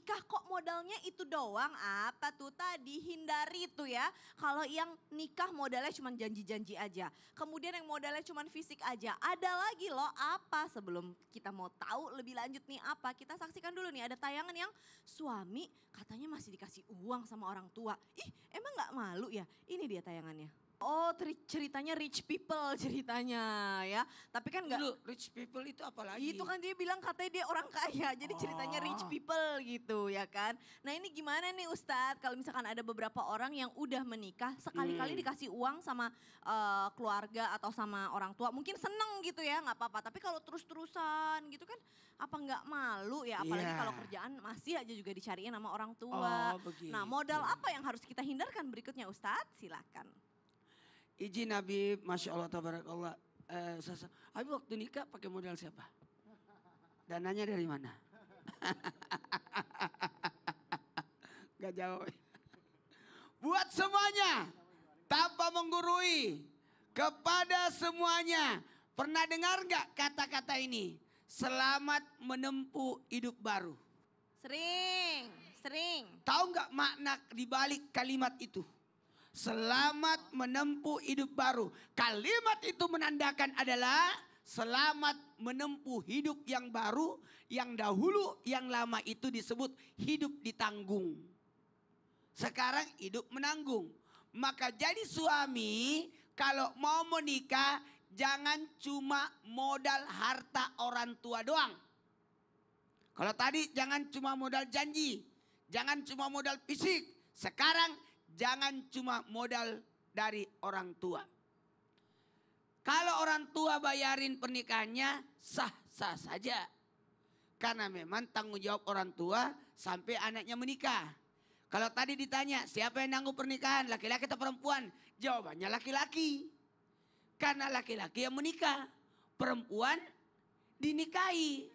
nikah kok modalnya itu doang, apa tuh tadi hindari tuh ya. Kalau yang nikah modalnya cuma janji-janji aja, kemudian yang modalnya cuma fisik aja, ada lagi loh apa. Sebelum kita mau tahu lebih lanjut nih apa, kita saksikan dulu nih ada tayangan yang suami katanya masih dikasih uang sama orang tua. Ih emang gak malu ya? Ini dia tayangannya. Oh ceritanya rich people ceritanya ya. Tapi kan gak. Dulu rich people itu apa lagi? Itu kan dia bilang katanya dia orang kaya. Jadi ceritanya rich people gitu ya kan. Nah ini gimana nih Ustadz kalau misalkan ada beberapa orang yang udah menikah. Sekali-kali dikasih uang sama keluarga atau sama orang tua. Mungkin seneng gitu ya gak apa-apa. Tapi kalau terus-terusan gitu kan apa gak malu ya. Apalagi kalau kerjaan masih aja juga dicariin sama orang tua. Nah modal apa yang harus kita hindarkan berikutnya Ustadz? Silakan. Izin Habib, Masya Allah, Tabarakallah. Habib waktu nikah pakai modal siapa? Dananya dari mana? Gak jawab. Buat semuanya, tanpa menggurui, kepada semuanya. Pernah dengar gak kata-kata ini? Selamat menempuh hidup baru. Sering. Tahu gak makna dibalik kalimat itu? Selamat menempuh hidup baru. Kalimat itu menandakan adalah selamat menempuh hidup yang baru. Yang dahulu yang lama itu disebut hidup ditanggung. Sekarang hidup menanggung. Maka jadi suami kalau mau menikah jangan cuma modal harta orang tua doang. Kalau tadi jangan cuma modal janji. Jangan cuma modal fisik. Sekarang jangan cuma modal dari orang tua. Kalau orang tua bayarin pernikahannya sah-sah saja. Karena memang tanggung jawab orang tua sampai anaknya menikah. Kalau tadi ditanya siapa yang nanggung pernikahan, laki-laki atau perempuan? Jawabannya laki-laki. Karena laki-laki yang menikah, perempuan dinikahi.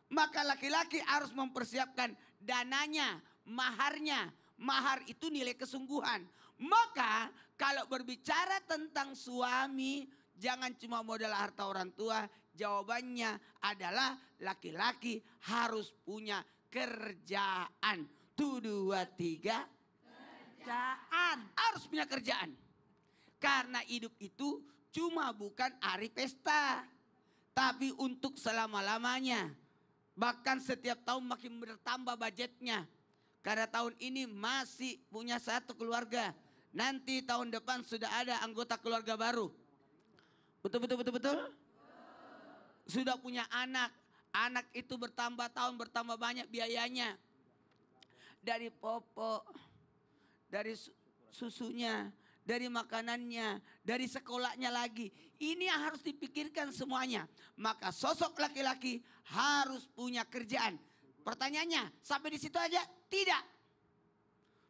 Maka laki-laki harus mempersiapkan dananya, maharnya. Mahar itu nilai kesungguhan. Maka kalau berbicara tentang suami, jangan cuma modal harta orang tua. Jawabannya adalah laki-laki harus punya kerjaan. 1, 2, 3. Kerjaan. Harus punya kerjaan. Karena hidup itu cuma bukan hari pesta. Tapi untuk selama-lamanya. Bahkan setiap tahun makin bertambah budgetnya. Karena tahun ini masih punya satu keluarga. Nanti tahun depan sudah ada anggota keluarga baru. Betul? Sudah punya anak. Anak itu bertambah tahun, bertambah banyak biayanya. Dari popok, dari susunya, dari makanannya, dari sekolahnya lagi. Ini yang harus dipikirkan semuanya. Maka sosok laki-laki harus punya kerjaan. Pertanyaannya, sampai di situ aja? Tidak.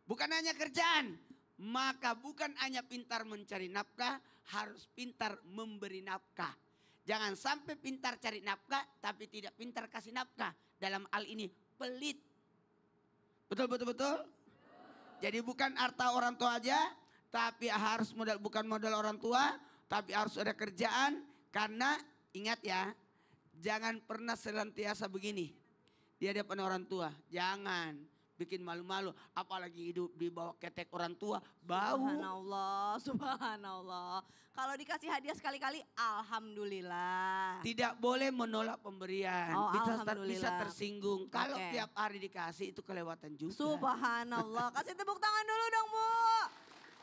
Bukan hanya kerjaan. Maka bukan hanya pintar mencari nafkah, harus pintar memberi nafkah. Jangan sampai pintar cari nafkah, tapi tidak pintar kasih nafkah. Dalam hal ini pelit. Betul? Jadi bukan harta orang tua aja, tapi harus bukan modal orang tua, tapi harus ada kerjaan. Karena ingat ya, jangan pernah senantiasa begini. Di hadapan orang tua, jangan bikin malu-malu. Apalagi hidup di bawah ketek orang tua, bau. Subhanallah. Kalau dikasih hadiah sekali-kali, alhamdulillah. Tidak boleh menolak pemberian. Bisa tersinggung. Kalau tiap hari dikasih itu kelewatan juga. Subhanallah. Kasih tepuk tangan dulu dong Bu.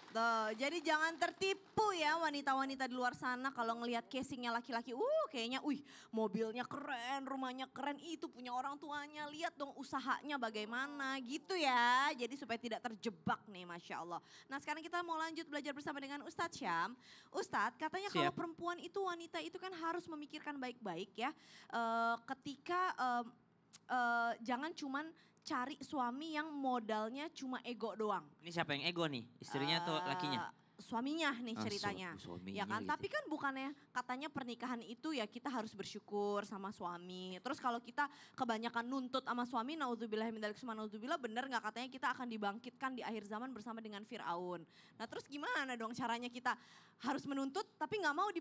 Tuh, jadi jangan tertipu ya wanita-wanita di luar sana kalau ngelihat casingnya laki-laki. Kayaknya mobilnya keren, rumahnya keren, itu punya orang tuanya. Lihat dong usahanya bagaimana gitu ya. Jadi supaya tidak terjebak nih Masya Allah. Nah sekarang kita mau lanjut belajar bersama dengan Ustadz Syam. Ustadz katanya kalau perempuan itu, wanita itu kan harus memikirkan baik-baik ya. Ketika jangan cuman cari suami yang modalnya cuma ego doang. Ini siapa yang ego nih? Istrinya atau lakinya? suaminya nih ceritanya. Suaminya Ya kan, gitu. tapi kan bukannya katanya pernikahan itu ya kita harus bersyukur sama suami. Terus kalau kita kebanyakan nuntut sama suami, naudzubillah min dzalik summa naudzubillah, bener nggak katanya kita akan dibangkitkan di akhir zaman bersama dengan Firaun. Nah terus gimana dong caranya kita harus menuntut tapi nggak mau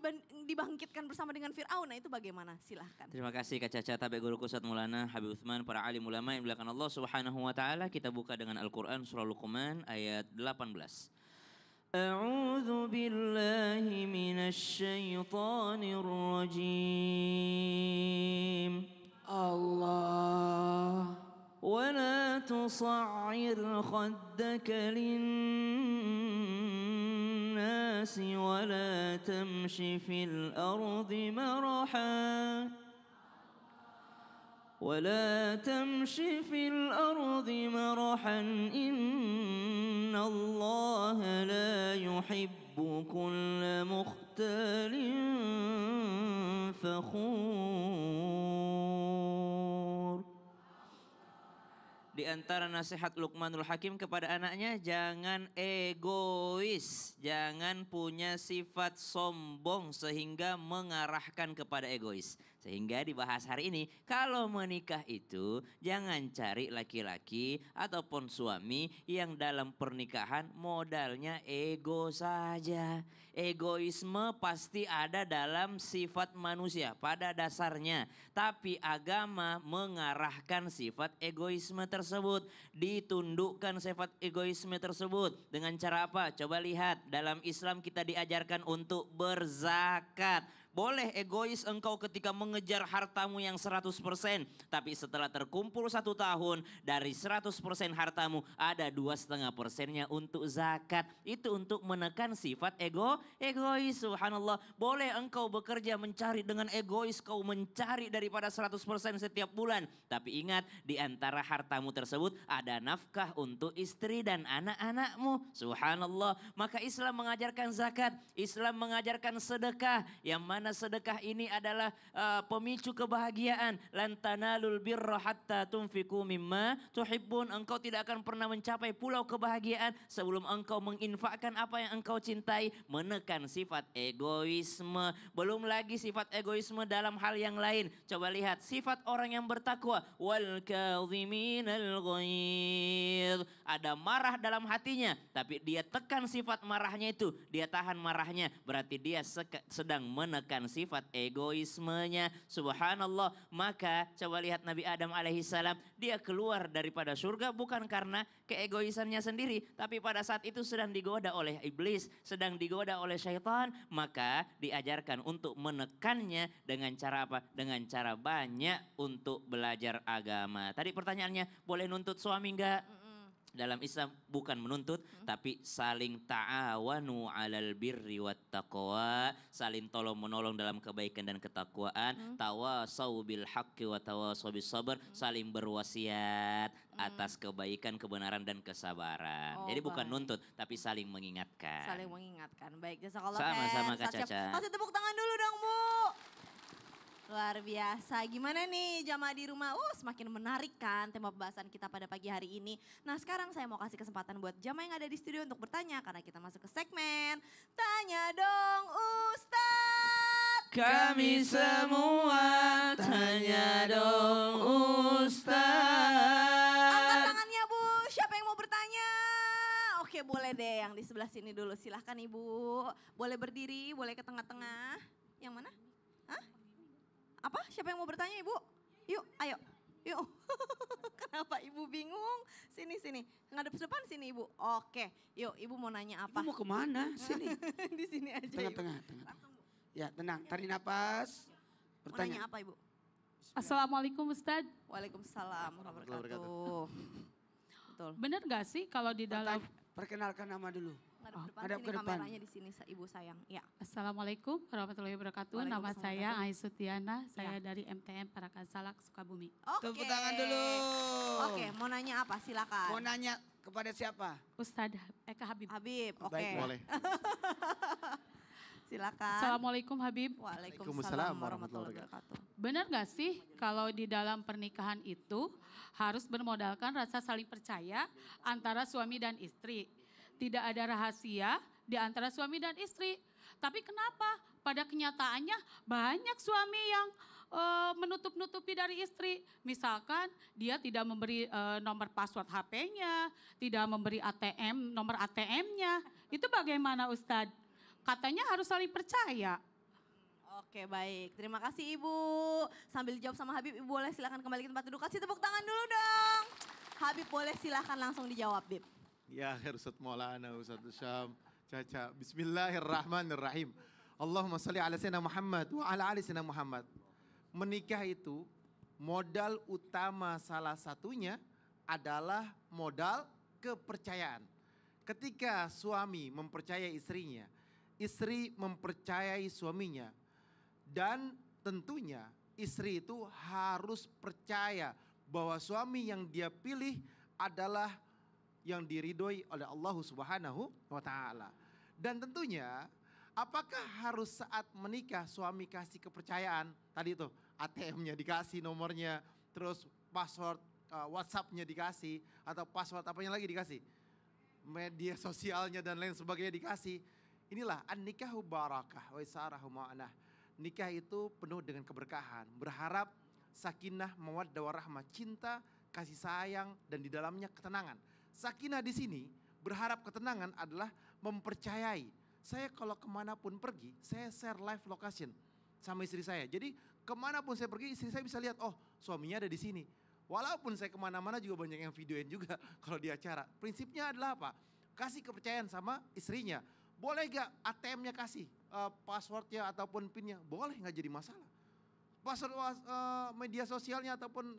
dibangkitkan bersama dengan Firaun? Nah itu bagaimana? Silahkan. Terima kasih Kak Caca, Tabe Guruku Ustadz Maulana Habib Utsman, para alim ulama yang dimuliakan Allah Subhanahu wa taala. Kita buka dengan Al-Qur'an surah Luqman ayat 18. A'udzu billahi minasy syaithanir rajim. Allah. ولا تصعر خدك للناس ولا تمش في الأرض مرحا إن الله لا يحب كل مختال فخور. Di antara nasihat Luqmanul Hakim kepada anaknya, jangan egois, jangan punya sifat sombong sehingga mengarahkan kepada egois. Sehingga dibahas hari ini, kalau menikah itu jangan cari laki-laki ataupun suami yang dalam pernikahan modalnya ego saja. Egoisme pasti ada dalam sifat manusia pada dasarnya. Tapi agama mengarahkan sifat egoisme tersebut. Ditundukkan sifat egoisme tersebut. Dengan cara apa? Coba lihat, dalam Islam kita diajarkan untuk berzakat. Boleh egois engkau ketika mengejar hartamu yang 100%. Tapi setelah terkumpul 1 tahun, dari 100% hartamu ada 2,5%-nya untuk zakat. Itu untuk menekan sifat egois, subhanallah. Boleh engkau bekerja mencari dengan egois, kau mencari daripada 100% setiap bulan. Tapi ingat, di antara hartamu tersebut ada nafkah untuk istri dan anak-anakmu. Subhanallah. Maka Islam mengajarkan zakat, Islam mengajarkan sedekah, yang mana sedekah ini adalah pemicu kebahagiaan. Lan tanalul birra hatta tunfiqu mimma tuhibbun. Engkau tidak akan pernah mencapai pulau kebahagiaan sebelum engkau menginfakkan apa yang engkau cintai. Menekan sifat egoisme. Belum lagi sifat egoisme dalam hal yang lain. Coba lihat sifat orang yang bertakwa. Wal kadhiminal ghaidh. Ada marah dalam hatinya, tapi dia tekan sifat marahnya itu. Dia tahan marahnya, berarti dia sedang menekan sifat egoismenya. Subhanallah. Maka coba lihat Nabi Adam alaihissalam, dia keluar daripada surga bukan karena keegoisannya sendiri, tapi pada saat itu sedang digoda oleh iblis, sedang digoda oleh syaitan. Maka diajarkan untuk menekannya dengan cara apa? Dengan cara banyak untuk belajar agama. Tadi pertanyaannya, boleh nuntut suami enggak? Dalam Islam bukan menuntut, tapi saling ta'awanu 'alal birri wat taqwa, saling tolong menolong dalam kebaikan dan ketakwaan, tawasau bil haqqi wa tawasau bis sabr, saling berwasiat atas kebaikan, kebenaran dan kesabaran. Jadi bukan nuntut, tapi saling mengingatkan. Saling mengingatkan. Baik, jazakallah Sama-sama Kak khair. Caca. Kasih tepuk tangan dulu dong, Bu. Luar biasa. Gimana nih jamaah di rumah? Semakin menarik kan tema pembahasan kita pada pagi hari ini. Nah sekarang saya mau kasih kesempatan buat jamaah yang ada di studio untuk bertanya. Karena kita masuk ke segmen Tanya Dong Ustadz. Kami semua tanya dong Ustadz. Angkat tangannya Bu, siapa yang mau bertanya? Oke boleh deh yang di sebelah sini dulu. Silahkan Ibu. Boleh berdiri, boleh ke tengah-tengah. Yang mana? Hah? Apa? Siapa yang mau bertanya Ibu? Yuk, ayo. Yuk. Kenapa Ibu bingung? Sini. Ngadep depan sini Ibu. Oke, yuk Ibu mau nanya apa? Ibu mau kemana? Sini. Di sini aja Tengah-tengah. Langsung Bu. Ya tenang, tarik napas. Mau nanya Bertanya. apa Ibu? Assalamualaikum Ustadz. Waalaikumsalam warahmatullahi wabarakatuh. Betul. Benar gak sih kalau di dalam... Perkenalkan nama dulu. Ngadep Ngadep ke depan sini depan. kameranya di sini Ibu sayang. Ya. Assalamualaukum warahmatullahi wabarakatuh. Nama Waalaikumsalam saya warahmatullahi Aisutiana. Saya dari MTM Parakan Salak, Sukabumi. Oke. Tepuk tangan dulu. Oke, mau nanya apa? Silakan. Mau nanya kepada siapa? Ustadz Eka Habib. Habib, oke. Baik, Boleh. Silakan. Assalamualaikum Habib. Waalaikumsalam warahmatullahi wabarakatuh. Benar gak sih kalau di dalam pernikahan itu harus bermodalkan rasa saling percaya antara suami dan istri? Tidak ada rahasia di antara suami dan istri. Tapi kenapa? Pada kenyataannya banyak suami yang menutup-nutupi dari istri. Misalkan dia tidak memberi nomor password HP-nya, tidak memberi nomor ATM-nya. Itu bagaimana Ustadz? Katanya harus saling percaya. Oke baik, terima kasih Ibu. Sambil dijawab sama Habib, Ibu boleh silakan kembali ke tempat duduk. Kasih tepuk tangan dulu dong. Habib boleh silakan langsung dijawab, Bib. Ya akhir Ustaz Maulana, Ustaz Syam, Caca. Bismillahirrahmanirrahim. Allahumma salli ala sayyidina Muhammad wa ala ali sayyidina Muhammad. Menikah itu modal utama salah satunya adalah modal kepercayaan. Ketika suami mempercayai istrinya, istri mempercayai suaminya, dan tentunya istri itu harus percaya bahwa suami yang dia pilih adalah yang diridhoi oleh Allah Subhanahu wa taala. Dan tentunya apakah harus saat menikah suami kasih kepercayaan tadi itu ATM-nya dikasih nomornya, terus password WhatsApp-nya dikasih atau password apanya lagi dikasih? Media sosialnya dan lain sebagainya dikasih. Inilah an-nikahu barakah wa isarahu ma'anah. Nikah itu penuh dengan keberkahan. Berharap sakinah, mawaddah warahmah, cinta, kasih sayang dan di dalamnya ketenangan. Sakinah di sini berharap ketenangan adalah mempercayai. Saya kalau kemanapun pergi, saya share live location sama istri saya. Jadi kemanapun saya pergi, istri saya bisa lihat, oh suaminya ada di sini. Walaupun saya kemana-mana juga banyak yang videoin juga kalau di acara. Prinsipnya adalah apa? Kasih kepercayaan sama istrinya. Boleh gak ATM-nya kasih passwordnya ataupun PIN-nya? Boleh, gak jadi masalah. Password media sosialnya ataupun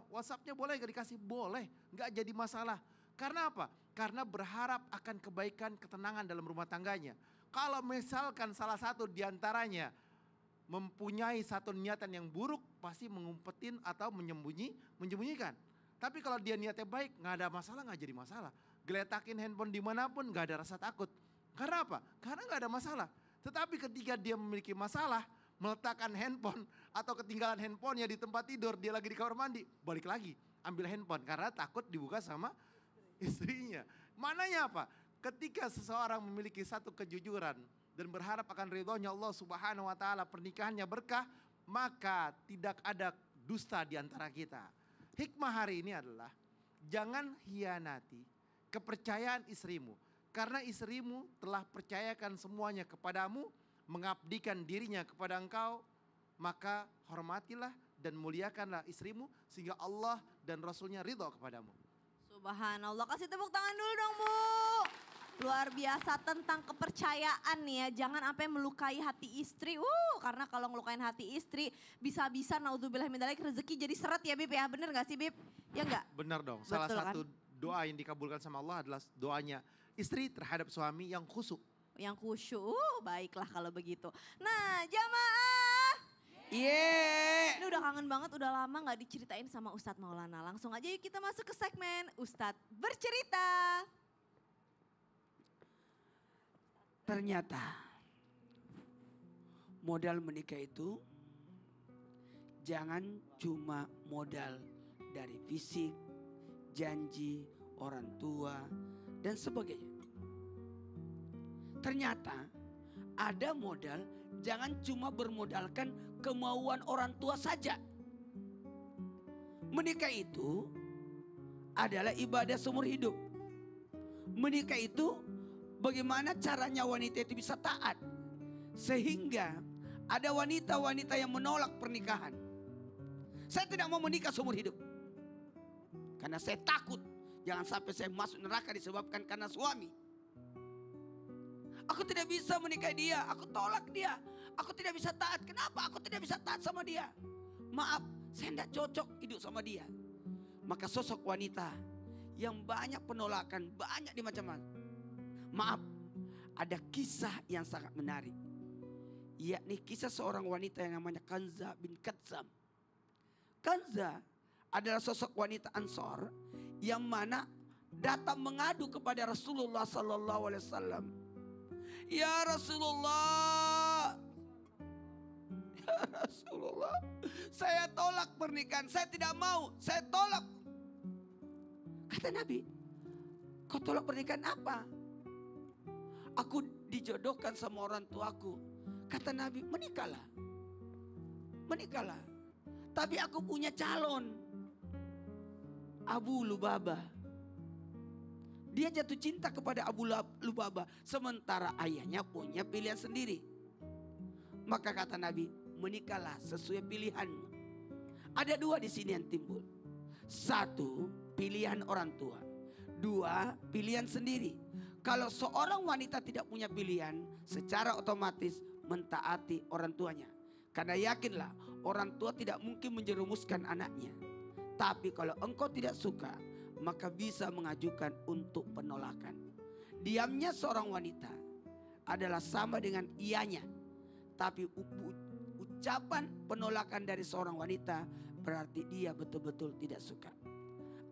WhatsApp-nya boleh gak dikasih? Boleh, gak jadi masalah. Karena apa? Karena berharap akan kebaikan, ketenangan dalam rumah tangganya. Kalau misalkan salah satu diantaranya mempunyai satu niatan yang buruk, pasti mengumpetin atau menyembunyikan. Tapi kalau dia niatnya baik, gak ada masalah, gak jadi masalah. Geletakin handphone dimanapun gak ada rasa takut. Karena apa? Karena gak ada masalah. Tetapi ketika dia memiliki masalah, meletakkan handphone atau ketinggalan handphonenya di tempat tidur, dia lagi di kamar mandi, balik lagi ambil handphone karena takut dibuka sama istrinya. Mananya apa? Ketika seseorang memiliki satu kejujuran dan berharap akan ridhonya Allah Subhanahu wa taala, pernikahannya berkah, maka tidak ada dusta di antara kita. Hikmah hari ini adalah jangan hianati kepercayaan istrimu. Karena istrimu telah percayakan semuanya kepadamu, mengabdikan dirinya kepada engkau, maka hormatilah dan muliakanlah istrimu sehingga Allah dan Rasulnya ridho kepadamu. Subhanallah, kasih tepuk tangan dulu dong Bu. Luar biasa tentang kepercayaan nih ya, jangan sampai melukai hati istri. Karena kalau ngelukain hati istri bisa-bisa naudzubillah min dzalik rezeki jadi seret ya Bib ya, bener gak sih Bib? Ya enggak? Benar dong, Betul salah kan? satu doa yang dikabulkan sama Allah adalah doanya istri terhadap suami yang khusyuk. Yang khusyuk, baiklah kalau begitu. Nah jamaah, ini udah kangen banget, udah lama gak diceritain sama Ustadz Maulana. Langsung aja yuk kita masuk ke segmen Ustadz Bercerita. Ternyata modal menikah itu jangan cuma modal dari fisik, janji, orang tua, dan sebagainya. Ternyata ada modal, jangan cuma bermodalkan kemauan orang tua saja. Menikah itu adalah ibadah seumur hidup. Menikah itu bagaimana caranya wanita itu bisa taat. Sehingga ada wanita-wanita yang menolak pernikahan. Saya tidak mau menikah seumur hidup. Karena saya takut jangan sampai saya masuk neraka disebabkan karena suami. Aku tidak bisa menikahi dia, aku tolak dia. Aku tidak bisa taat, kenapa aku tidak bisa taat sama dia? Maaf, saya tidak cocok hidup sama dia. Maka sosok wanita yang banyak penolakan, banyak di macam-macam. Maaf, ada kisah yang sangat menarik. Yakni kisah seorang wanita yang namanya Kanza bin Katsam. Kanza adalah sosok wanita Ansor yang mana datang mengadu kepada Rasulullah sallallahu alaihi wasallam. Ya Rasulullah, ya Rasulullah, saya tolak pernikahan, saya tidak mau, saya tolak. Kata Nabi, kau tolak pernikahan apa? Aku dijodohkan sama orang tuaku. Kata Nabi, menikahlah. Menikahlah. Tapi aku punya calon. Abu Lubabah. Dia jatuh cinta kepada Abu Lubabah. Sementara ayahnya punya pilihan sendiri. Maka kata Nabi, menikahlah sesuai pilihanmu. Ada dua di sini yang timbul. Satu, pilihan orang tua. Dua, pilihan sendiri. Kalau seorang wanita tidak punya pilihan, secara otomatis mentaati orang tuanya. Karena yakinlah, orang tua tidak mungkin menjerumuskan anaknya. Tapi kalau engkau tidak suka, maka bisa mengajukan untuk penolakan. Diamnya seorang wanita adalah sama dengan ianya. Tapi ucapan penolakan dari seorang wanita berarti dia betul-betul tidak suka.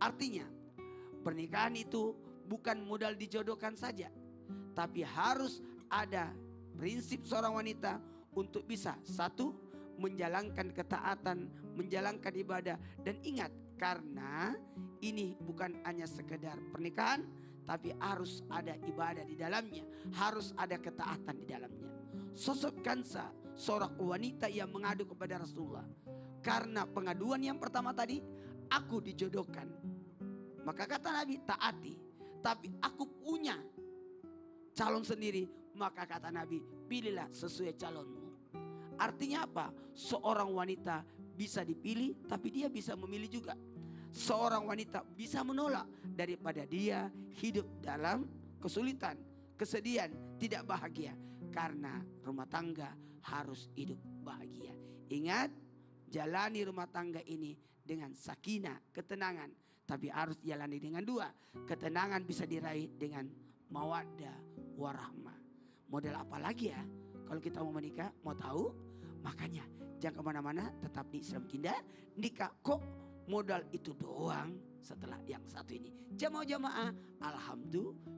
Artinya pernikahan itu bukan modal dijodohkan saja. Tapi harus ada prinsip seorang wanita untuk bisa, satu, menjalankan ketaatan, menjalankan ibadah. Dan ingat, karena ini bukan hanya sekedar pernikahan, tapi harus ada ibadah di dalamnya, harus ada ketaatan di dalamnya. Sosok Kansa, seorang wanita yang mengadu kepada Rasulullah. Karena pengaduan yang pertama tadi, aku dijodohkan. Maka kata Nabi, taati. Tapi aku punya calon sendiri. Maka kata Nabi, pilihlah sesuai calonmu. Artinya apa? Seorang wanita bisa dipilih, tapi dia bisa memilih juga. Seorang wanita bisa menolak daripada dia hidup dalam kesulitan, kesedihan, tidak bahagia. Karena rumah tangga harus hidup bahagia. Ingat, jalani rumah tangga ini dengan sakinah, ketenangan. Tapi harus jalani dengan dua. Ketenangan bisa diraih dengan mawaddah warahmah. Model apa lagi ya? Kalau kita mau menikah, mau tahu? Makanya jangan kemana-mana, tetap di Islam Kinda. Nikah kok modal itu doang setelah yang satu ini. Jamaah-jamaah, alhamdulillah.